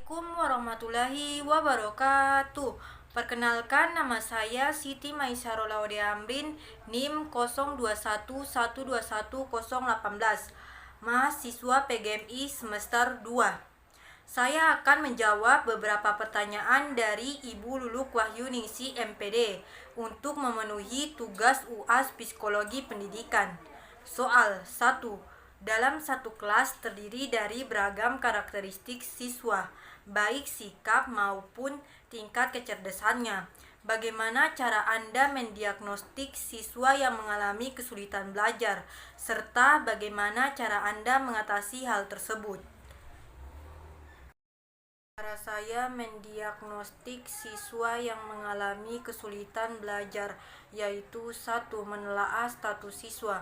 Assalamualaikum warahmatullahi wabarakatuh. Perkenalkan, nama saya Siti Maisaroh Laude Amrin, NIM 0211211018, mahasiswa PGMI semester 2. Saya akan menjawab beberapa pertanyaan dari Ibu Luluk Wahyuningsi MPD untuk memenuhi tugas UAS Psikologi Pendidikan. Soal 1. Dalam satu kelas terdiri dari beragam karakteristik siswa, baik sikap maupun tingkat kecerdasannya. Bagaimana cara Anda mendiagnostik siswa yang mengalami kesulitan belajar, serta bagaimana cara Anda mengatasi hal tersebut? Cara saya mendiagnostik siswa yang mengalami kesulitan belajar yaitu 1. Menelaah status siswa.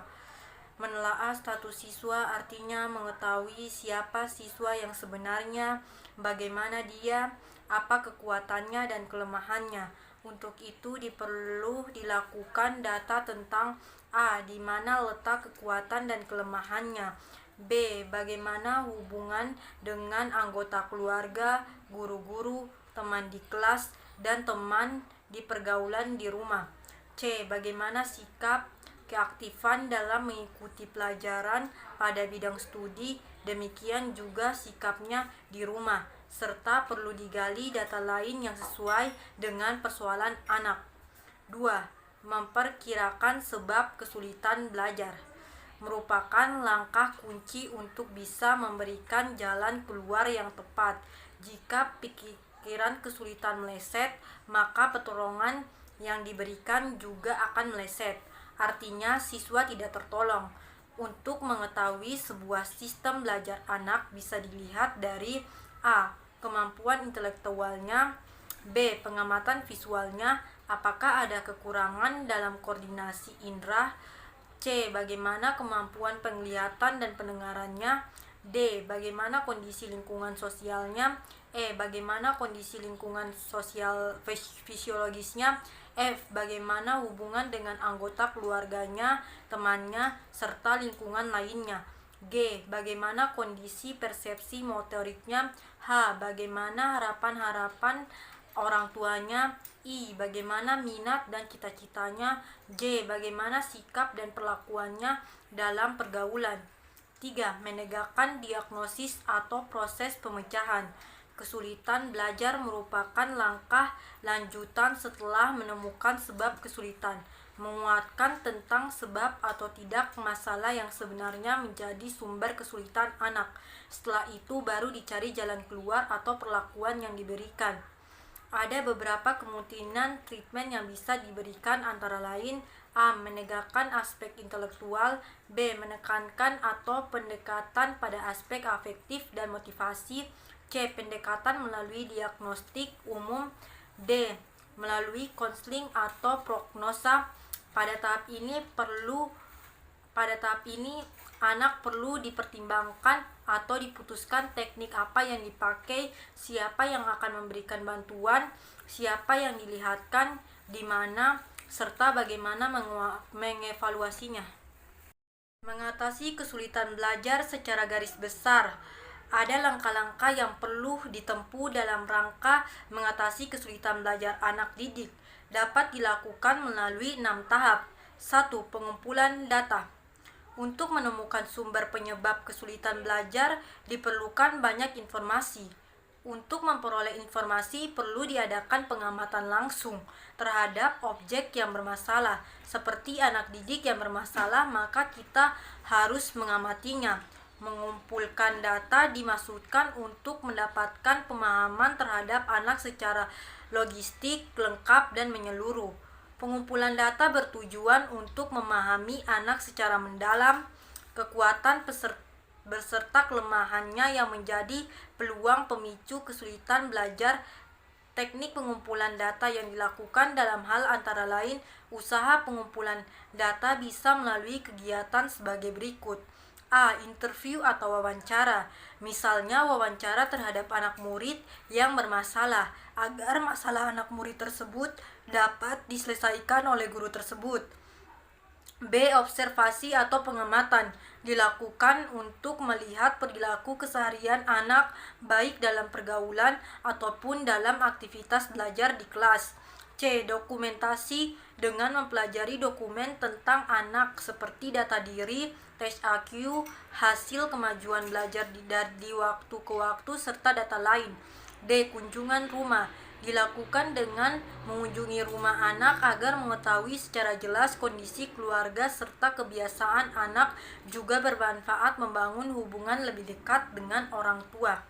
Menelaah status siswa artinya mengetahui siapa siswa yang sebenarnya, bagaimana dia, apa kekuatannya dan kelemahannya. Untuk itu perlu dilakukan data tentang A. Di mana letak kekuatan dan kelemahannya. B. Bagaimana hubungan dengan anggota keluarga, guru-guru, teman di kelas, dan teman di pergaulan di rumah. C. Bagaimana sikap keaktifan dalam mengikuti pelajaran pada bidang studi, demikian juga sikapnya di rumah, serta perlu digali data lain yang sesuai dengan persoalan anak. 2. Memperkirakan sebab kesulitan belajar merupakan langkah kunci untuk bisa memberikan jalan keluar yang tepat. Jika pikiran kesulitan meleset, maka pertolongan yang diberikan juga akan meleset. Artinya siswa tidak tertolong. Untuk mengetahui sebuah sistem belajar anak bisa dilihat dari A. Kemampuan intelektualnya, B. Pengamatan visualnya, apakah ada kekurangan dalam koordinasi indera, C. Bagaimana kemampuan penglihatan dan pendengarannya, D. Bagaimana kondisi lingkungan sosialnya, E. Bagaimana kondisi lingkungan sosial fisiologisnya, F. Bagaimana hubungan dengan anggota keluarganya, temannya, serta lingkungan lainnya, G. Bagaimana kondisi persepsi motoriknya, H. Bagaimana harapan-harapan orang tuanya, I. Bagaimana minat dan cita-citanya, J. Bagaimana sikap dan perlakuannya dalam pergaulan. 3. Menegakkan diagnosis atau proses pemecahan. Kesulitan belajar merupakan langkah lanjutan setelah menemukan sebab kesulitan, menguatkan tentang sebab atau tidak masalah yang sebenarnya menjadi sumber kesulitan anak. Setelah itu baru dicari jalan keluar atau perlakuan yang diberikan. Ada beberapa kemungkinan treatment yang bisa diberikan, antara lain A. Menegakkan aspek intelektual, B. Menekankan atau pendekatan pada aspek afektif dan motivasi, C. Pendekatan melalui diagnostik umum, D. Melalui konseling atau prognosa. Pada tahap ini anak perlu dipertimbangkan atau diputuskan teknik apa yang dipakai, siapa yang akan memberikan bantuan, siapa yang dilihatkan, di mana, serta bagaimana mengevaluasinya. Mengatasi kesulitan belajar secara garis besar. Ada langkah-langkah yang perlu ditempuh dalam rangka mengatasi kesulitan belajar anak didik. Dapat dilakukan melalui 6 tahap. 1. Pengumpulan data. Untuk menemukan sumber penyebab kesulitan belajar, diperlukan banyak informasi. Untuk memperoleh informasi, perlu diadakan pengamatan langsung terhadap objek yang bermasalah. Seperti anak didik yang bermasalah, maka kita harus mengamatinya. Mengumpulkan data dimaksudkan untuk mendapatkan pemahaman terhadap anak secara logistik, lengkap, dan menyeluruh. Pengumpulan data bertujuan untuk memahami anak secara mendalam, kekuatan beserta kelemahannya yang menjadi peluang pemicu kesulitan belajar. Teknik pengumpulan data yang dilakukan dalam hal antara lain, usaha pengumpulan data bisa melalui kegiatan sebagai berikut. A. Interview atau wawancara. Misalnya wawancara terhadap anak murid yang bermasalah, agar masalah anak murid tersebut dapat diselesaikan oleh guru tersebut. B. Observasi atau pengamatan. dilakukan untuk melihat perilaku keseharian anak baik dalam pergaulan ataupun dalam aktivitas belajar di kelas. C. Dokumentasi dengan mempelajari dokumen tentang anak seperti data diri, tes IQ, hasil kemajuan belajar di waktu ke waktu, serta data lain. D. Kunjungan rumah dilakukan dengan mengunjungi rumah anak agar mengetahui secara jelas kondisi keluarga serta kebiasaan anak, juga bermanfaat membangun hubungan lebih dekat dengan orang tua.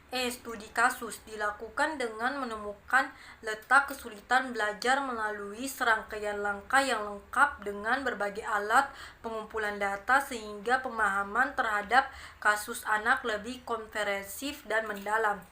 Studi kasus dilakukan dengan menemukan letak kesulitan belajar melalui serangkaian langkah yang lengkap dengan berbagai alat pengumpulan data sehingga pemahaman terhadap kasus anak lebih komprehensif dan mendalam.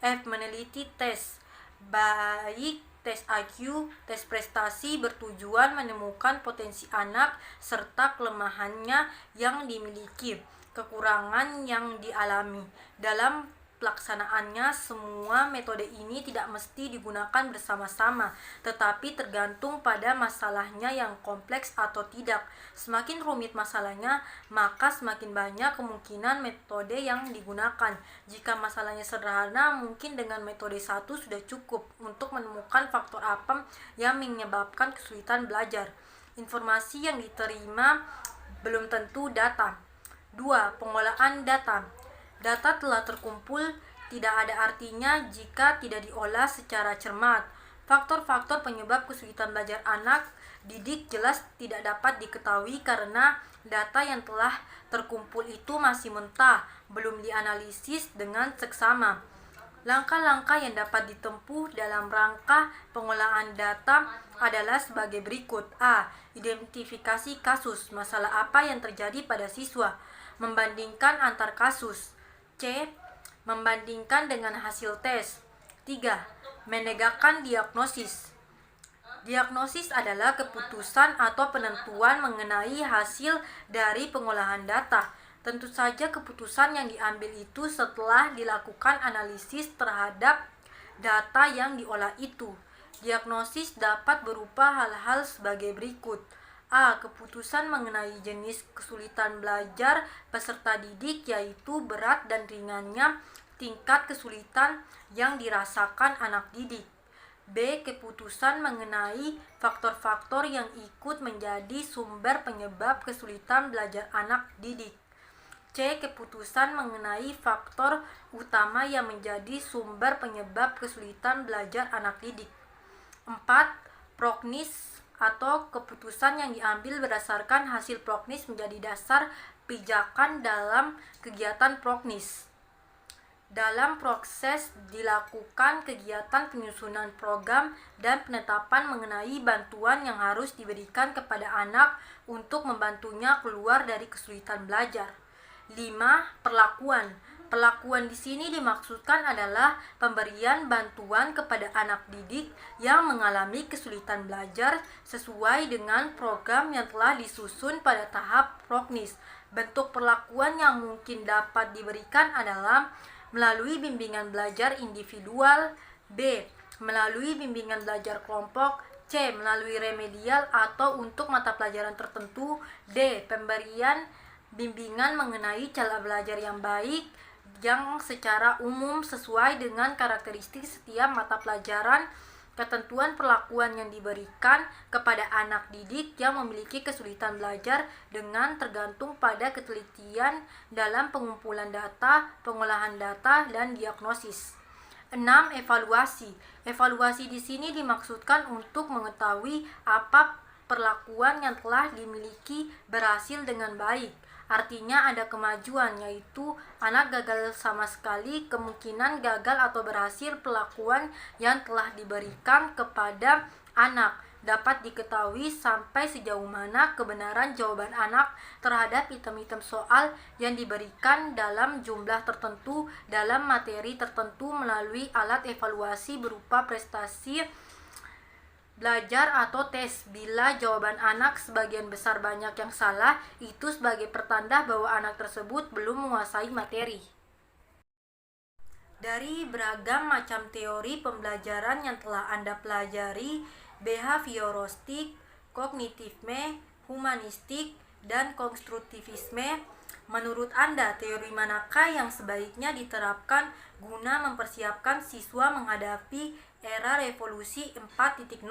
Meneliti tes, baik tes IQ, tes prestasi, bertujuan menemukan potensi anak serta kelemahannya yang dimiliki, kekurangan yang dialami. Dalam pelaksanaannya, semua metode ini tidak mesti digunakan bersama-sama, tetapi tergantung pada masalahnya yang kompleks atau tidak. Semakin rumit masalahnya, maka semakin banyak kemungkinan metode yang digunakan. Jika masalahnya sederhana, mungkin dengan metode satu sudah cukup untuk menemukan faktor apa yang menyebabkan kesulitan belajar. Informasi yang diterima belum tentu data. 2. Pengolahan data. Data telah terkumpul tidak ada artinya jika tidak diolah secara cermat. Faktor-faktor penyebab kesulitan belajar anak didik jelas tidak dapat diketahui karena data yang telah terkumpul itu masih mentah, belum dianalisis dengan seksama. Langkah-langkah yang dapat ditempuh dalam rangka pengolahan data adalah sebagai berikut. A. Identifikasi kasus, masalah apa yang terjadi pada siswa. Membandingkan antar kasus. C. Membandingkan dengan hasil tes. 3. Menegakkan diagnosis. Diagnosis adalah keputusan atau penentuan mengenai hasil dari pengolahan data. Tentu saja keputusan yang diambil itu setelah dilakukan analisis terhadap data yang diolah itu. Diagnosis dapat berupa hal-hal sebagai berikut. A. Keputusan mengenai jenis kesulitan belajar peserta didik, yaitu berat dan ringannya tingkat kesulitan yang dirasakan anak didik. B. Keputusan mengenai faktor-faktor yang ikut menjadi sumber penyebab kesulitan belajar anak didik. C. Keputusan mengenai faktor utama yang menjadi sumber penyebab kesulitan belajar anak didik. 4. Prognis atau keputusan yang diambil berdasarkan hasil prognis menjadi dasar pijakan dalam kegiatan prognis. Dalam proses dilakukan kegiatan penyusunan program dan penetapan mengenai bantuan yang harus diberikan kepada anak untuk membantunya keluar dari kesulitan belajar. 5. Perlakuan. Perlakuan di sini dimaksudkan adalah pemberian bantuan kepada anak didik yang mengalami kesulitan belajar sesuai dengan program yang telah disusun pada tahap prognis. Bentuk perlakuan yang mungkin dapat diberikan adalah melalui bimbingan belajar individual, B. melalui bimbingan belajar kelompok, C. melalui remedial atau untuk mata pelajaran tertentu, D. pemberian bimbingan mengenai cara belajar yang baik yang secara umum sesuai dengan karakteristik setiap mata pelajaran. Ketentuan perlakuan yang diberikan kepada anak didik yang memiliki kesulitan belajar dengan tergantung pada ketelitian dalam pengumpulan data, pengolahan data, dan diagnosis. 6. Evaluasi. Evaluasi di sini dimaksudkan untuk mengetahui apa perlakuan yang telah dimiliki berhasil dengan baik. Artinya ada kemajuan, yaitu anak gagal sama sekali, kemungkinan gagal atau berhasil perlakuan yang telah diberikan kepada anak. Dapat diketahui sampai sejauh mana kebenaran jawaban anak terhadap item-item soal yang diberikan dalam jumlah tertentu dalam materi tertentu melalui alat evaluasi berupa prestasi belajar atau tes. Bila jawaban anak sebagian besar banyak yang salah, itu sebagai pertanda bahwa anak tersebut belum menguasai materi. Dari beragam macam teori pembelajaran yang telah Anda pelajari, behavioristik, kognitifme, humanistik, dan konstruktivisme. Menurut Anda, teori manakah yang sebaiknya diterapkan guna mempersiapkan siswa menghadapi era revolusi 4.0?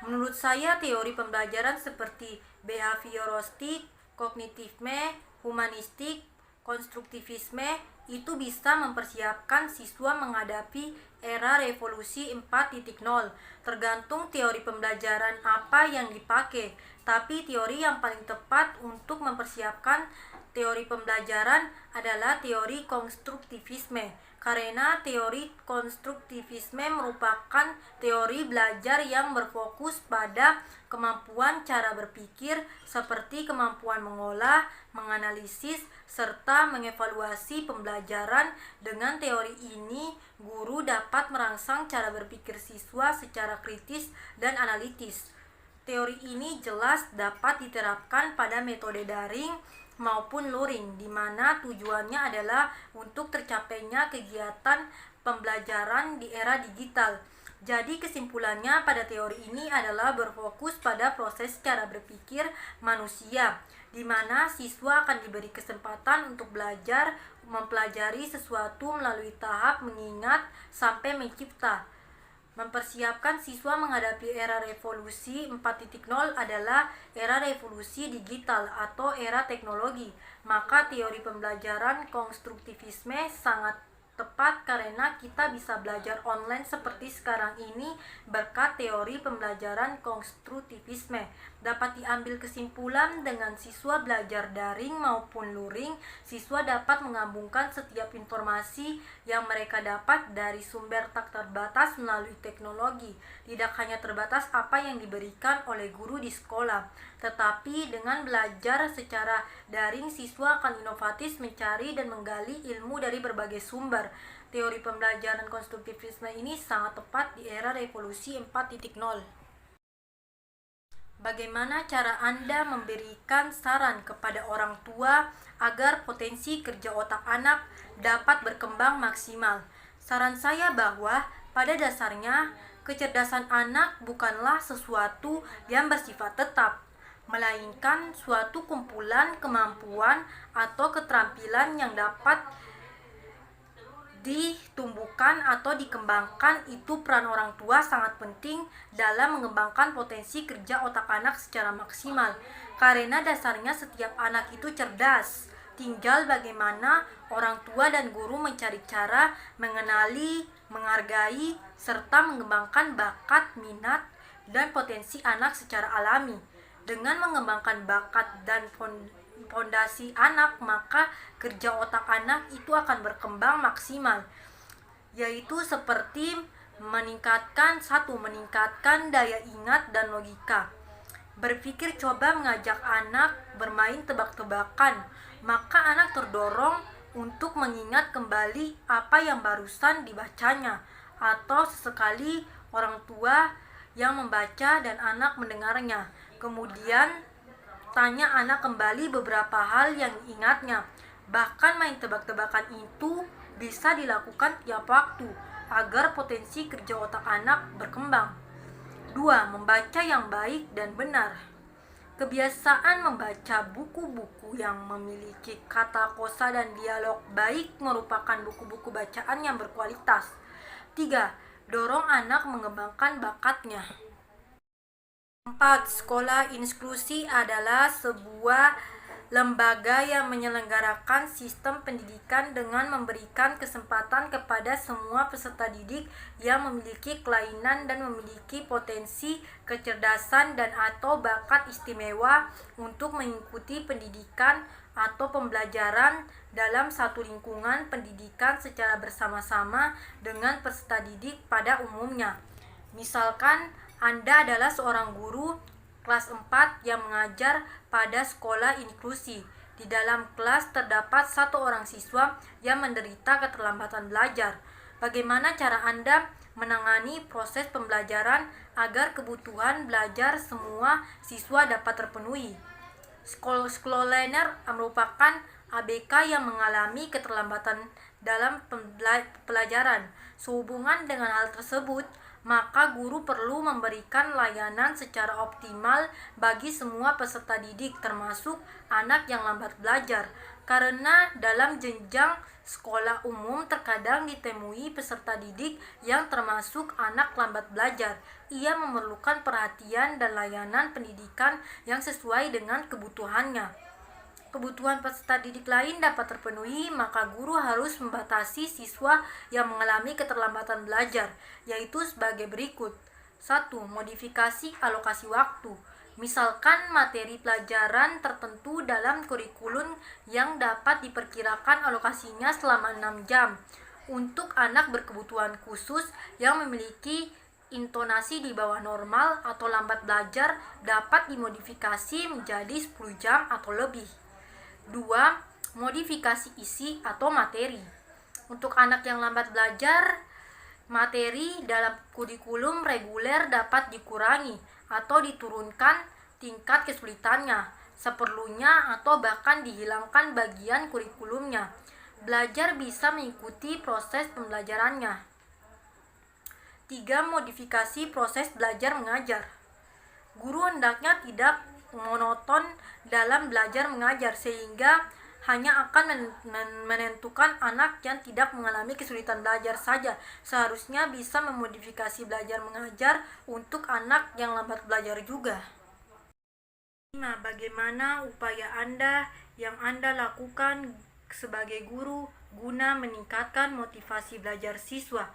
Menurut saya, teori pembelajaran seperti behavioristik, kognitifme, humanistik, konstruktivisme itu bisa mempersiapkan siswa menghadapi era revolusi 4.0. Tergantung teori pembelajaran apa yang dipakai, tapi teori yang paling tepat untuk mempersiapkan teori pembelajaran adalah teori konstruktivisme, karena teori konstruktivisme merupakan teori belajar yang berfokus pada kemampuan cara berpikir seperti kemampuan mengolah, menganalisis, serta mengevaluasi pembelajaran. Dengan teori ini, guru dapat merangsang cara berpikir siswa secara kritis dan analitis. Teori ini jelas dapat diterapkan pada metode daring maupun luring, di mana tujuannya adalah untuk tercapainya kegiatan pembelajaran di era digital. Jadi kesimpulannya pada teori ini adalah berfokus pada proses cara berpikir manusia, di mana siswa akan diberi kesempatan untuk belajar mempelajari sesuatu melalui tahap mengingat sampai mencipta. Mempersiapkan siswa menghadapi era revolusi 4.0 adalah era revolusi digital atau era teknologi. Maka teori pembelajaran konstruktivisme sangat tepat karena kita bisa belajar online seperti sekarang ini berkat teori pembelajaran konstruktivisme. Dapat diambil kesimpulan dengan siswa belajar daring maupun luring, siswa dapat menggabungkan setiap informasi yang mereka dapat dari sumber tak terbatas melalui teknologi. Tidak hanya terbatas apa yang diberikan oleh guru di sekolah, tetapi dengan belajar secara daring siswa akan inovatif mencari dan menggali ilmu dari berbagai sumber. Teori pembelajaran konstruktivisme ini sangat tepat di era revolusi 4.0. Bagaimana cara Anda memberikan saran kepada orang tua agar potensi kerja otak anak dapat berkembang maksimal? Saran saya bahwa pada dasarnya kecerdasan anak bukanlah sesuatu yang bersifat tetap, melainkan suatu kumpulan kemampuan atau keterampilan yang dapat ditumbuhkan atau dikembangkan. Itu peran orang tua sangat penting dalam mengembangkan potensi kerja otak anak secara maksimal, karena dasarnya setiap anak itu cerdas. Tinggal bagaimana orang tua dan guru mencari cara mengenali, menghargai, serta mengembangkan bakat, minat, dan potensi anak secara alami. Dengan mengembangkan bakat dan fondasi anak, maka kerja otak anak itu akan berkembang maksimal, yaitu seperti meningkatkan daya ingat dan logika. Berpikir, coba mengajak anak bermain tebak-tebakan, maka anak terdorong untuk mengingat kembali apa yang barusan dibacanya, atau sesekali orang tua yang membaca dan anak mendengarnya. Kemudian tanya anak kembali beberapa hal yang diingatnya. Bahkan main tebak-tebakan itu bisa dilakukan tiap waktu agar potensi kerja otak anak berkembang. 2. Membaca yang baik dan benar. Kebiasaan membaca buku-buku yang memiliki kata kosa dan dialog baik merupakan buku-buku bacaan yang berkualitas. 3. Dorong anak mengembangkan bakatnya. 4. Sekolah inklusi adalah sebuah lembaga yang menyelenggarakan sistem pendidikan dengan memberikan kesempatan kepada semua peserta didik yang memiliki kelainan dan memiliki potensi kecerdasan dan atau bakat istimewa untuk mengikuti pendidikan atau pembelajaran dalam satu lingkungan pendidikan secara bersama-sama dengan peserta didik pada umumnya. Misalkan Anda adalah seorang guru kelas 4 yang mengajar pada sekolah inklusi. Di dalam kelas terdapat satu orang siswa yang menderita keterlambatan belajar. Bagaimana cara Anda menangani proses pembelajaran agar kebutuhan belajar semua siswa dapat terpenuhi? Scholaner merupakan ABK yang mengalami keterlambatan dalam pelajaran. Sehubungan dengan hal tersebut, maka guru perlu memberikan layanan secara optimal bagi semua peserta didik, termasuk anak yang lambat belajar. Karena dalam jenjang sekolah umum terkadang ditemui peserta didik yang termasuk anak lambat belajar. Ia memerlukan perhatian dan layanan pendidikan yang sesuai dengan kebutuhannya. Kebutuhan peserta didik lain dapat terpenuhi, maka guru harus membatasi siswa yang mengalami keterlambatan belajar, yaitu sebagai berikut. 1. Modifikasi alokasi waktu. Misalkan materi pelajaran tertentu dalam kurikulum yang dapat diperkirakan alokasinya selama 6 jam. Untuk anak berkebutuhan khusus yang memiliki intonasi di bawah normal atau lambat belajar dapat dimodifikasi menjadi 10 jam atau lebih. 2. Modifikasi isi atau materi. Untuk anak yang lambat belajar, materi dalam kurikulum reguler dapat dikurangi atau diturunkan tingkat kesulitannya seperlunya atau bahkan dihilangkan bagian kurikulumnya. Belajar bisa mengikuti proses pembelajarannya. 3. Modifikasi proses belajar mengajar. Guru hendaknya tidak monoton dalam belajar mengajar sehingga hanya akan menentukan anak yang tidak mengalami kesulitan belajar saja. Seharusnya bisa memodifikasi belajar mengajar untuk anak yang lambat belajar juga. 5. Bagaimana upaya Anda yang Anda lakukan sebagai guru guna meningkatkan motivasi belajar siswa?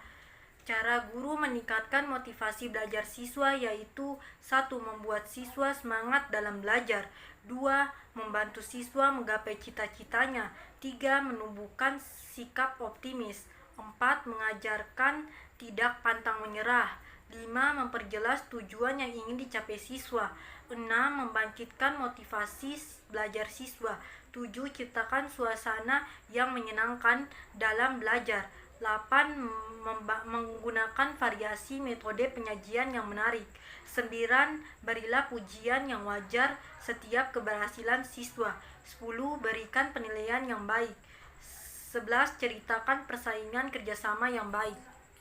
Cara guru meningkatkan motivasi belajar siswa yaitu 1. Membuat siswa semangat dalam belajar. 2. Membantu siswa menggapai cita-citanya. 3. Menumbuhkan sikap optimis. 4. Mengajarkan tidak pantang menyerah. 5. Memperjelas tujuan yang ingin dicapai siswa. 6. Membangkitkan motivasi belajar siswa. 7. Ciptakan suasana yang menyenangkan dalam belajar. 8. Menggunakan variasi metode penyajian yang menarik. 9. Berilah pujian yang wajar setiap keberhasilan siswa. 10. Berikan penilaian yang baik. 11. Ceritakan persaingan kerjasama yang baik.